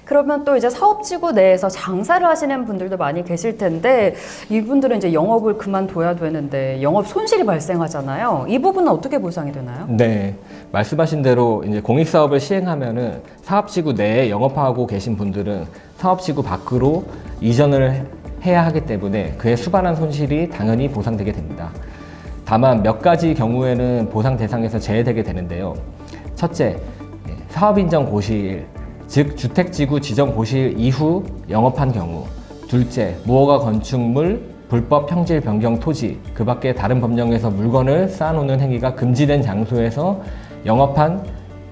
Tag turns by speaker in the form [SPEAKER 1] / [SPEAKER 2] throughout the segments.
[SPEAKER 1] 그러면 또 이제 사업지구 내에서 장사를 하시는 분들도 많이 계실 텐데 이분들은 이제 영업을 그만둬야 되는데 영업 손실이 발생하잖아요. 이 부분은 어떻게 보상이 되나요?
[SPEAKER 2] 네, 말씀하신 대로 이제 공익사업을 시행하면은 사업지구 내에 영업하고 계신 분들은 사업지구 밖으로 이전을 해야 하기 때문에 그에 수반한 손실이 당연히 보상되게 됩니다. 다만 몇 가지 경우에는 보상 대상에서 제외되게 되는데요. 첫째, 사업인정 고시일, 즉 주택지구 지정 고시일 이후 영업한 경우. 둘째, 무허가 건축물, 불법 평질 변경 토지, 그 밖에 다른 법령에서 물건을 쌓아놓는 행위가 금지된 장소에서 영업한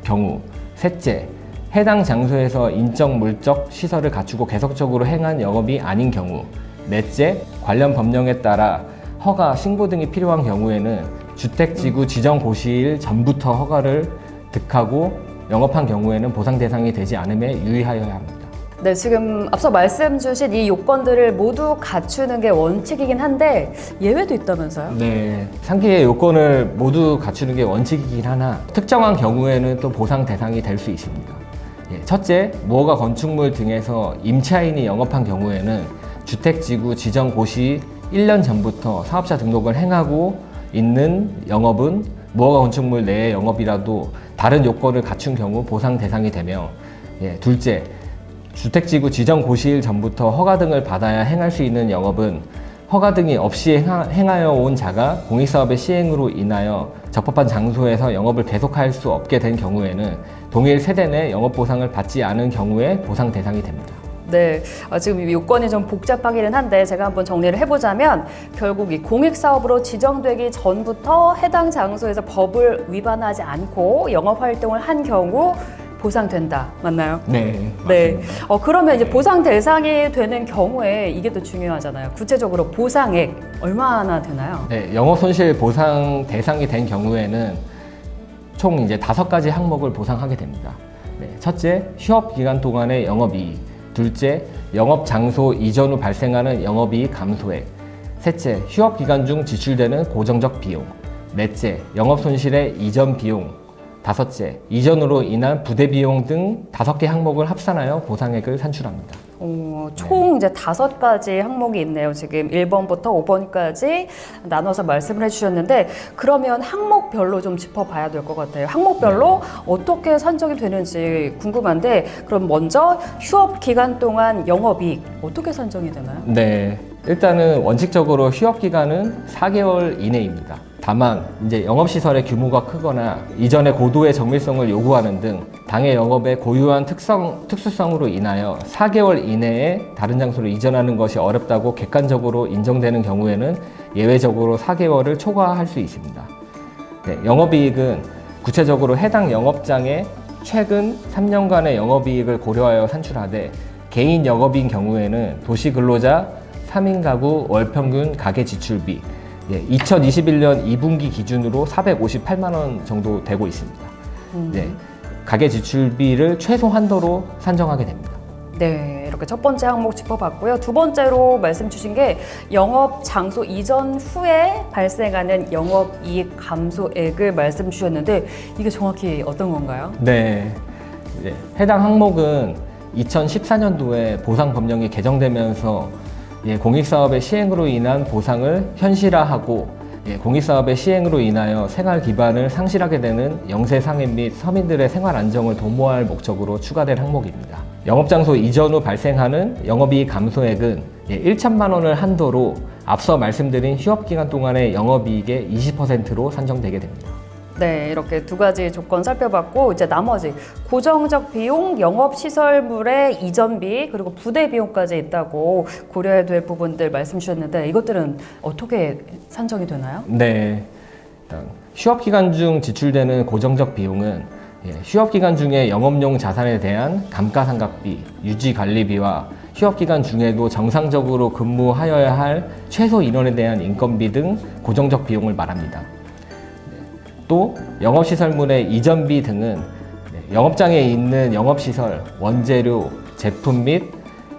[SPEAKER 2] 경우. 셋째, 해당 장소에서 인적 물적 시설을 갖추고 계속적으로 행한 영업이 아닌 경우. 넷째, 관련 법령에 따라 허가, 신고 등이 필요한 경우에는 주택지구 지정 고시일 전부터 허가를 득하고 영업한 경우에는 보상 대상이 되지 않음에 유의하여야 합니다.
[SPEAKER 1] 네, 지금 앞서 말씀 주신 이 요건들을 모두 갖추는 게 원칙이긴 한데 예외도 있다면서요?
[SPEAKER 2] 네, 상기의 요건을 모두 갖추는 게 원칙이긴 하나 특정한 경우에는 또 보상 대상이 될 수 있습니다. 첫째, 무허가 건축물 등에서 임차인이 영업한 경우에는 주택지구 지정 고시 1년 전부터 사업자 등록을 행하고 있는 영업은 무허가 건축물 내의 영업이라도 다른 요건을 갖춘 경우 보상 대상이 되며, 둘째, 주택지구 지정 고시일 전부터 허가 등을 받아야 행할 수 있는 영업은 허가 등이 없이 행하여 온 자가 공익사업의 시행으로 인하여 적법한 장소에서 영업을 계속할 수 없게 된 경우에는 동일 세대 내 영업 보상을 받지 않은 경우에 보상 대상이 됩니다.
[SPEAKER 1] 네, 지금 이 요건이 좀 복잡하기는 한데 제가 한번 정리를 해보자면 결국 이 공익사업으로 지정되기 전부터 해당 장소에서 법을 위반하지 않고 영업활동을 한 경우 보상된다. 맞나요?
[SPEAKER 2] 네,
[SPEAKER 1] 네.
[SPEAKER 2] 맞습니다.
[SPEAKER 1] 그러면 이제 보상 대상이 되는 경우에 이게 또 중요하잖아요. 구체적으로 보상액 얼마나 되나요?
[SPEAKER 2] 네, 영업 손실 보상 대상이 된 경우에는 총 이제 5가지 항목을 보상하게 됩니다. 네, 첫째, 휴업 기간 동안의 영업이익. 둘째, 영업 장소 이전 후 발생하는 영업이익 감소액. 셋째, 휴업 기간 중 지출되는 고정적 비용. 넷째, 영업 손실의 이전 비용. 다섯째, 이전으로 인한 부대 비용 등 5개 항목을 합산하여 보상액을 산출합니다.
[SPEAKER 1] 총 이제 5가지 항목이 있네요. 지금 1번부터 5번까지 나눠서 말씀을 해주셨는데 그러면 항목별로 좀 짚어봐야 될 것 같아요. 항목별로 어떻게 산정이 되는지 궁금한데 그럼 먼저 휴업 기간 동안 영업이익 어떻게 산정이 되나요?
[SPEAKER 2] 네, 일단은 원칙적으로 휴업 기간은 4개월 이내입니다. 다만 이제 영업시설의 규모가 크거나 이전의 고도의 정밀성을 요구하는 등 당해 영업의 고유한 특수성으로 인하여 4개월 이내에 다른 장소로 이전하는 것이 어렵다고 객관적으로 인정되는 경우에는 예외적으로 4개월을 초과할 수 있습니다. 네, 영업이익은 구체적으로 해당 영업장의 최근 3년간의 영업이익을 고려하여 산출하되 개인 영업인 경우에는 도시근로자 3인 가구 월평균 가계 지출비 2021년 2분기 기준으로 458만 원 정도 되고 있습니다. 네, 가계 지출비를 최소 한도로 산정하게 됩니다.
[SPEAKER 1] 네, 이렇게 첫 번째 항목 짚어봤고요. 두 번째로 말씀 주신 게 영업 장소 이전 후에 발생하는 영업이익 감소액을 말씀 주셨는데 이게 정확히 어떤 건가요?
[SPEAKER 2] 네, 해당 항목은 2014년도에 보상 법령이 개정되면서 공익사업의 시행으로 인한 보상을 현실화하고 공익사업의 시행으로 인하여 생활 기반을 상실하게 되는 영세상해 및 서민들의 생활 안정을 도모할 목적으로 추가된 항목입니다. 영업장소 이전 후 발생하는 영업이익 감소액은 1천만 원을 한도로 앞서 말씀드린 휴업기간 동안의 영업이익의 20%로 산정되게 됩니다.
[SPEAKER 1] 네, 이렇게 2가지 조건 살펴봤고 이제 나머지 고정적 비용, 영업시설물의 이전비 그리고 부대 비용까지 있다고 고려해야 될 부분들 말씀 주셨는데 이것들은 어떻게 산정이 되나요?
[SPEAKER 2] 네, 일단 휴업기간 중 지출되는 고정적 비용은 휴업기간 중에 영업용 자산에 대한 감가상각비, 유지관리비와 휴업기간 중에도 정상적으로 근무하여야 할 최소 인원에 대한 인건비 등 고정적 비용을 말합니다. 또 영업시설물의 이전비 등은 영업장에 있는 영업시설, 원재료, 제품 및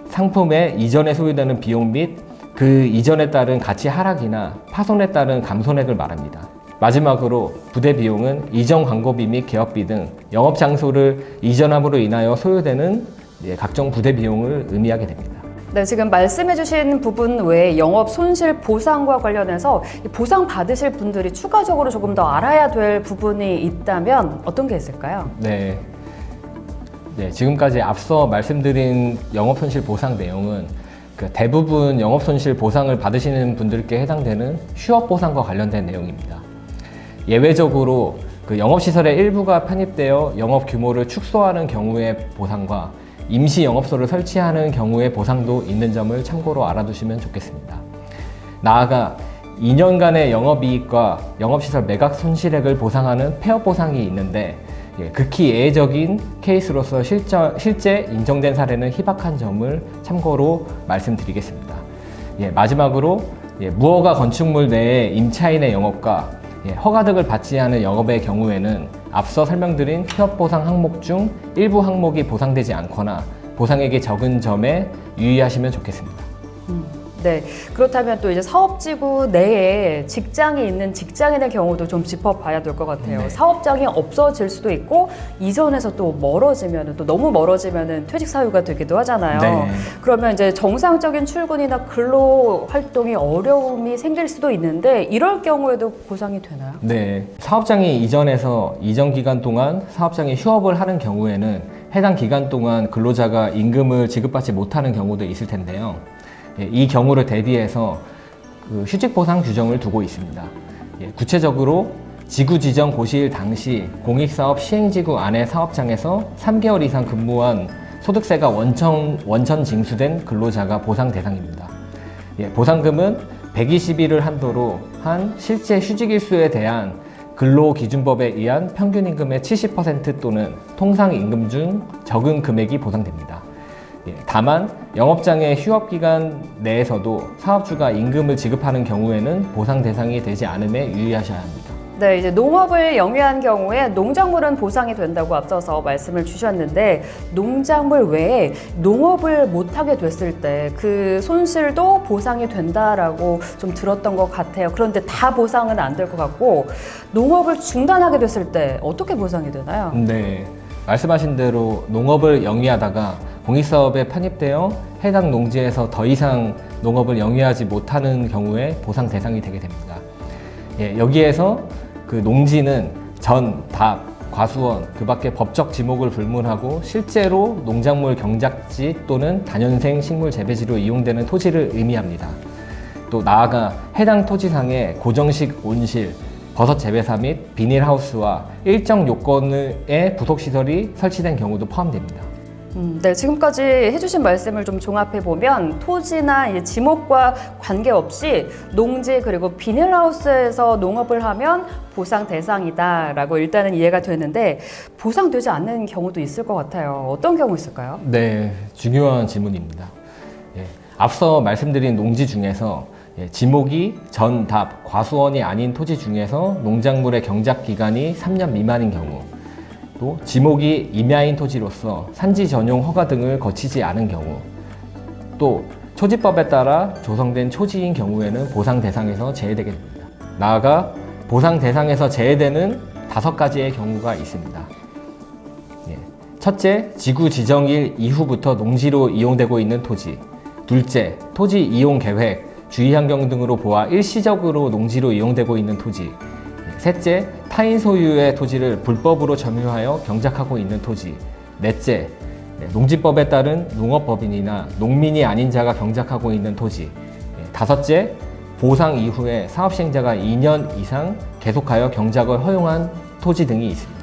[SPEAKER 2] 상품의 이전에 소요되는 비용 및 그 이전에 따른 가치 하락이나 파손에 따른 감손액을 말합니다. 마지막으로 부대 비용은 이전 광고비 및 개업비 등 영업장소를 이전함으로 인하여 소요되는 각종 부대 비용을 의미하게 됩니다.
[SPEAKER 1] 네, 지금 말씀해주신 부분 외에 영업 손실 보상과 관련해서 이 보상 받으실 분들이 추가적으로 조금 더 알아야 될 부분이 있다면 어떤 게 있을까요?
[SPEAKER 2] 네. 지금까지 앞서 말씀드린 영업손실 보상 내용은 대부분 영업손실 보상을 받으시는 분들께 해당되는 휴업보상과 관련된 내용입니다. 예외적으로 영업시설의 일부가 편입되어 영업 규모를 축소하는 경우의 보상과 임시 영업소를 설치하는 경우의 보상도 있는 점을 참고로 알아두시면 좋겠습니다. 나아가 2년간의 영업이익과 영업시설 매각 손실액을 보상하는 폐업 보상이 있는데 극히 예외적인 케이스로서 실제 인정된 사례는 희박한 점을 참고로 말씀드리겠습니다. 마지막으로 무허가 건축물 내의 임차인의 영업과 허가 등을 받지 않은 영업의 경우에는 앞서 설명드린 폐업 보상 항목 중 일부 항목이 보상되지 않거나 보상액이 적은 점에 유의하시면 좋겠습니다.
[SPEAKER 1] 네, 그렇다면 또 이제 사업지구 내에 직장이 있는 직장인의 경우도 좀 짚어봐야 될 것 같아요.
[SPEAKER 2] 네.
[SPEAKER 1] 사업장이 없어질 수도 있고 이전에서 또 멀어지면 또 너무 멀어지면 퇴직 사유가 되기도 하잖아요.
[SPEAKER 2] 네.
[SPEAKER 1] 그러면 이제 정상적인 출근이나 근로 활동이 어려움이 생길 수도 있는데 이럴 경우에도 보상이 되나요?
[SPEAKER 2] 네, 사업장이 이전에서 이전 기간 동안 사업장이 휴업을 하는 경우에는 해당 기간 동안 근로자가 임금을 지급받지 못하는 경우도 있을 텐데요. 이 경우를 대비해서 휴직 보상 규정을 두고 있습니다. 구체적으로 지구 지정 고시일 당시 공익사업 시행지구 안의 사업장에서 3개월 이상 근무한 소득세가 원천 징수된 근로자가 보상 대상입니다. 보상금은 120일을 한도로 한 실제 휴직일수에 대한 근로기준법에 의한 평균임금의 70% 또는 통상임금 중 적은 금액이 보상됩니다. 다만 영업장의 휴업기간 내에서도 사업주가 임금을 지급하는 경우에는 보상 대상이 되지 않음에 유의하셔야 합니다.
[SPEAKER 1] 네, 이제 농업을 영위한 경우에 농작물은 보상이 된다고 앞서서 말씀을 주셨는데 농작물 외에 농업을 못하게 됐을 때 그 손실도 보상이 된다라고 좀 들었던 것 같아요. 그런데 다 보상은 안 될 것 같고 농업을 중단하게 됐을 때 어떻게 보상이 되나요?
[SPEAKER 2] 네, 말씀하신 대로 농업을 영위하다가 공익사업에 편입되어 해당 농지에서 더 이상 농업을 영위하지 못하는 경우에 보상 대상이 되게 됩니다. 여기에서 그 농지는 전, 답, 과수원, 그 밖에 법적 지목을 불문하고 실제로 농작물 경작지 또는 다년생 식물 재배지로 이용되는 토지를 의미합니다. 또 나아가 해당 토지상에 고정식 온실, 버섯 재배사 및 비닐하우스와 일정 요건의 부속시설이 설치된 경우도 포함됩니다.
[SPEAKER 1] 네, 지금까지 해주신 말씀을 좀 종합해 보면 토지나 이제 지목과 관계없이 농지 그리고 비닐하우스에서 농업을 하면 보상 대상이다라고 일단은 이해가 되는데 보상되지 않는 경우도 있을 것 같아요. 어떤 경우 있을까요?
[SPEAKER 2] 네, 중요한 질문입니다. 앞서 말씀드린 농지 중에서 지목이 전, 답, 과수원이 아닌 토지 중에서 농작물의 경작 기간이 3년 미만인 경우, 또 지목이 임야인 토지로서 산지 전용 허가 등을 거치지 않은 경우, 또 초지법에 따라 조성된 초지인 경우에는 보상 대상에서 제외되게 됩니다. 나아가 보상 대상에서 제외되는 5가지의 경우가 있습니다. 첫째, 지구 지정일 이후부터 농지로 이용되고 있는 토지. 둘째, 토지 이용 계획, 주의환경 등으로 보아 일시적으로 농지로 이용되고 있는 토지. 셋째, 타인 소유의 토지를 불법으로 점유하여 경작하고 있는 토지. 넷째, 농지법에 따른 농업법인이나 농민이 아닌 자가 경작하고 있는 토지. 다섯째, 보상 이후에 사업시행자가 2년 이상 계속하여 경작을 허용한 토지 등이 있습니다.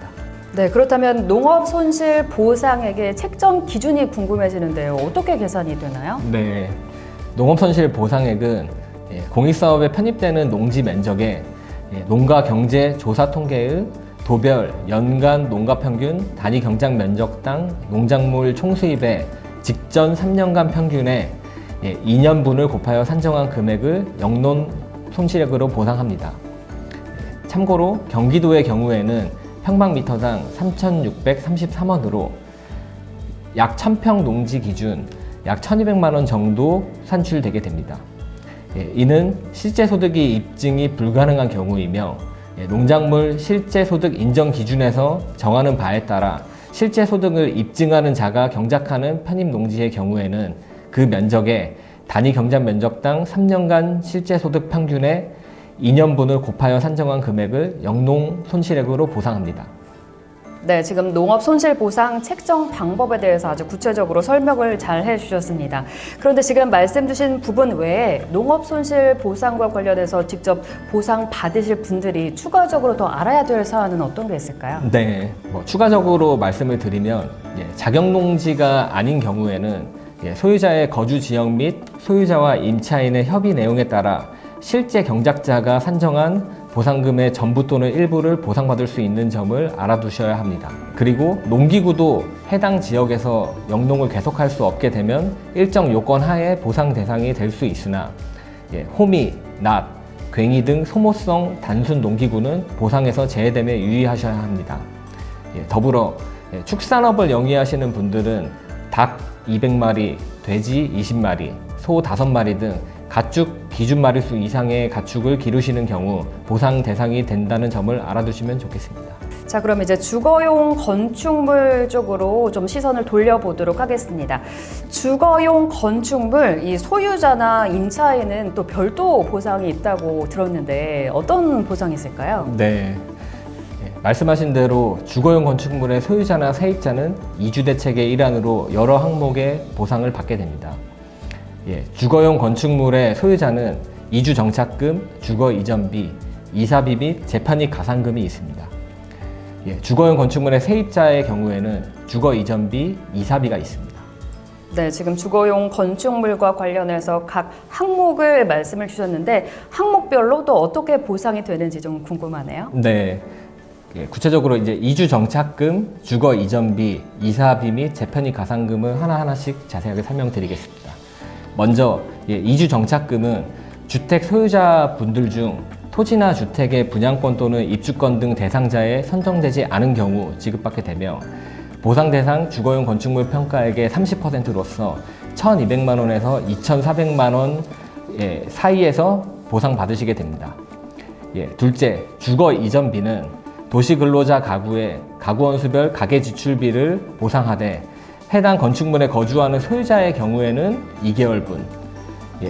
[SPEAKER 1] 네, 그렇다면 농업 손실 보상액의 책정 기준이 궁금해지는데요. 어떻게 계산이 되나요?
[SPEAKER 2] 네, 농업손실 보상액은 공익사업에 편입되는 농지 면적에 농가경제조사통계의 도별, 연간 농가평균, 단위 경작 면적당 농작물 총수입의 직전 3년간 평균에 2년분을 곱하여 산정한 금액을 영농 손실액으로 보상합니다. 참고로 경기도의 경우에는 평방미터당 3,633원으로 약 1,000평 농지 기준 약 1,200만 원 정도 산출되게 됩니다. 이는 실제 소득이 입증이 불가능한 경우이며 농작물 실제 소득 인정 기준에서 정하는 바에 따라 실제 소득을 입증하는 자가 경작하는 편입 농지의 경우에는 그 면적에 단위 경작 면적당 3년간 실제 소득 평균의 2년분을 곱하여 산정한 금액을 영농 손실액으로 보상합니다.
[SPEAKER 1] 네, 지금 농업 손실 보상 책정 방법에 대해서 아주 구체적으로 설명을 잘 해주셨습니다. 그런데 지금 말씀 주신 부분 외에 농업 손실 보상과 관련해서 직접 보상 받으실 분들이 추가적으로 더 알아야 될 사안은 어떤 게 있을까요?
[SPEAKER 2] 네, 추가적으로 말씀을 드리면 자격농지가 아닌 경우에는 소유자의 거주 지역 및 소유자와 임차인의 협의 내용에 따라 실제 경작자가 산정한 보상금의 전부 또는 일부를 보상받을 수 있는 점을 알아두셔야 합니다. 그리고 농기구도 해당 지역에서 영농을 계속할 수 없게 되면 일정 요건 하에 보상 대상이 될 수 있으나 호미, 낫, 괭이 등 소모성 단순 농기구는 보상에서 제외됨에 유의하셔야 합니다. 더불어 축산업을 영위하시는 분들은 닭 200마리, 돼지 20마리, 소 5마리 등 가축 기준 마리수 이상의 가축을 기르시는 경우 보상 대상이 된다는 점을 알아두시면 좋겠습니다.
[SPEAKER 1] 자, 그럼 이제 주거용 건축물 쪽으로 좀 시선을 돌려보도록 하겠습니다. 주거용 건축물, 이 소유자나 임차인은 또 별도 보상이 있다고 들었는데 어떤 보상이 있을까요?
[SPEAKER 2] 네. 말씀하신 대로 주거용 건축물의 소유자나 세입자는 이주대책의 일환으로 여러 항목의 보상을 받게 됩니다. 주거용 건축물의 소유자는 이주 정착금, 주거 이전비, 이사비 및 재편입 가산금이 있습니다. 주거용 건축물의 세입자의 경우에는 주거 이전비, 이사비가 있습니다.
[SPEAKER 1] 네, 지금 주거용 건축물과 관련해서 각 항목을 말씀을 주셨는데 항목별로 또 어떻게 보상이 되는지 좀 궁금하네요.
[SPEAKER 2] 네. 구체적으로 이제 이주 정착금, 주거 이전비, 이사비 및 재편입 가산금을 하나하나씩 자세하게 설명드리겠습니다. 먼저 이주 정착금은 주택 소유자분들 중 토지나 주택의 분양권 또는 입주권 등 대상자에 선정되지 않은 경우 지급받게 되며 보상 대상 주거용 건축물 평가액의 30%로서 1,200만 원에서 2,400만 원 사이에서 보상받으시게 됩니다. 둘째, 주거 이전비는 도시근로자 가구의 가구원수별 가계지출비를 보상하되 해당 건축물에 거주하는 소유자의 경우에는 2개월분,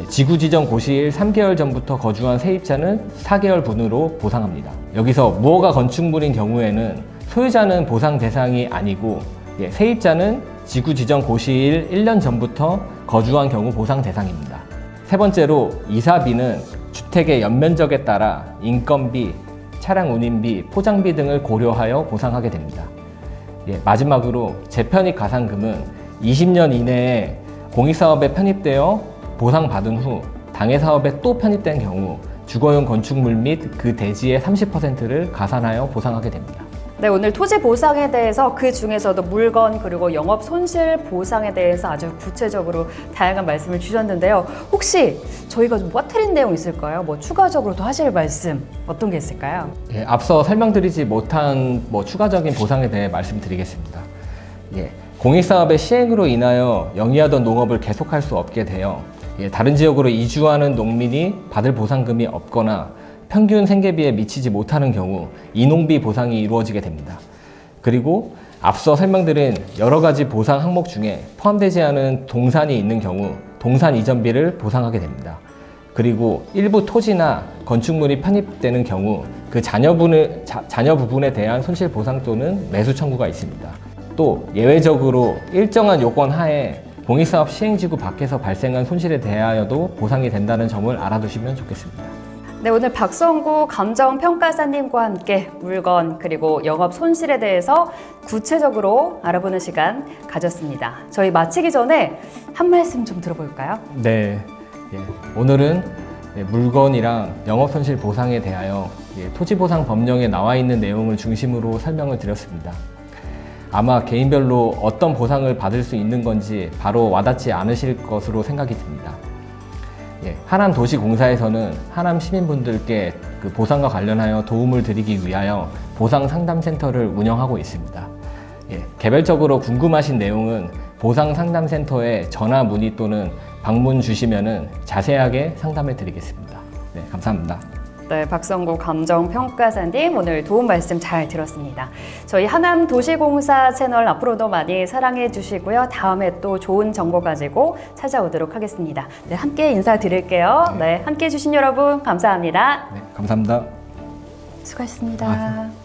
[SPEAKER 2] 지구지정 고시일 3개월 전부터 거주한 세입자는 4개월분으로 보상합니다. 여기서 무허가 건축물인 경우에는 소유자는 보상 대상이 아니고 세입자는 지구지정 고시일 1년 전부터 거주한 경우 보상 대상입니다. 세 번째로 이사비는 주택의 연면적에 따라 인건비, 차량 운임비, 포장비 등을 고려하여 보상하게 됩니다. 마지막으로 재편입 가산금은 20년 이내에 공익사업에 편입되어 보상받은 후 당해사업에 또 편입된 경우 주거용 건축물 및 그 대지의 30%를 가산하여 보상하게 됩니다.
[SPEAKER 1] 네, 오늘 토지 보상에 대해서 그 중에서도 물건 그리고 영업 손실 보상에 대해서 아주 구체적으로 다양한 말씀을 주셨는데요. 혹시 저희가 좀 빠뜨린 내용 있을까요? 추가적으로 더 하실 말씀 어떤 게 있을까요?
[SPEAKER 2] 앞서 설명드리지 못한 추가적인 보상에 대해 말씀드리겠습니다. 공익사업의 시행으로 인하여 영위하던 농업을 계속할 수 없게 되어 다른 지역으로 이주하는 농민이 받을 보상금이 없거나 평균 생계비에 미치지 못하는 경우 인농비 보상이 이루어지게 됩니다. 그리고 앞서 설명드린 여러 가지 보상 항목 중에 포함되지 않은 동산이 있는 경우 동산 이전비를 보상하게 됩니다. 그리고 일부 토지나 건축물이 편입되는 경우 그 자녀 부분에 대한 손실 보상 또는 매수 청구가 있습니다. 또 예외적으로 일정한 요건 하에 공익사업 시행지구 밖에서 발생한 손실에 대하여도 보상이 된다는 점을 알아두시면 좋겠습니다.
[SPEAKER 1] 네, 오늘 박성구 감정평가사님과 함께 물건 그리고 영업 손실에 대해서 구체적으로 알아보는 시간 가졌습니다. 저희 마치기 전에 한 말씀 좀 들어볼까요?
[SPEAKER 2] 네, 오늘은 물건이랑 영업 손실 보상에 대하여 토지보상 법령에 나와 있는 내용을 중심으로 설명을 드렸습니다. 아마 개인별로 어떤 보상을 받을 수 있는 건지 바로 와닿지 않으실 것으로 생각이 듭니다. 하남도시공사에서는 하남 시민분들께 그 보상과 관련하여 도움을 드리기 위하여 보상상담센터를 운영하고 있습니다. 개별적으로 궁금하신 내용은 보상상담센터에 전화 문의 또는 방문 주시면 자세하게 상담해 드리겠습니다. 네, 감사합니다.
[SPEAKER 1] 네, 박성구 감정평가사님 오늘 도움 말씀 잘 들었습니다. 저희 하남도시공사 채널 앞으로도 많이 사랑해 주시고요. 다음에 또 좋은 정보 가지고 찾아오도록 하겠습니다. 네, 함께 인사드릴게요. 네, 함께 해주신 여러분 감사합니다.
[SPEAKER 2] 네, 감사합니다.
[SPEAKER 1] 수고하셨습니다.